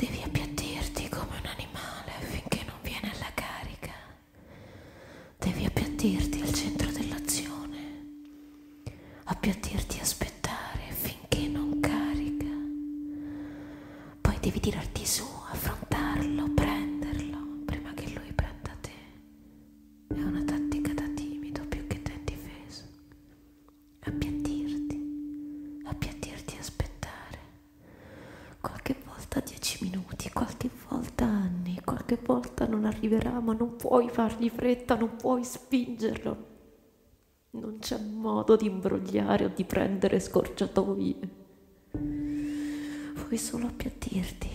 Devi appiattirti come un animale finché non viene alla carica. Devi appiattirti al centro dell'azione. Appiattirti e aspettare finché non carica. Poi devi tirarti su, affrontarlo, prenderlo prima che lui prenda te. È una tattica da timido più che da indifeso. Appiattirti e aspettare. Qualche volta 10 minuti, qualche volta anni, qualche volta non arriverà, ma non puoi fargli fretta, non puoi spingerlo. Non c'è modo di imbrogliare o di prendere scorciatoie. Puoi solo appiattirti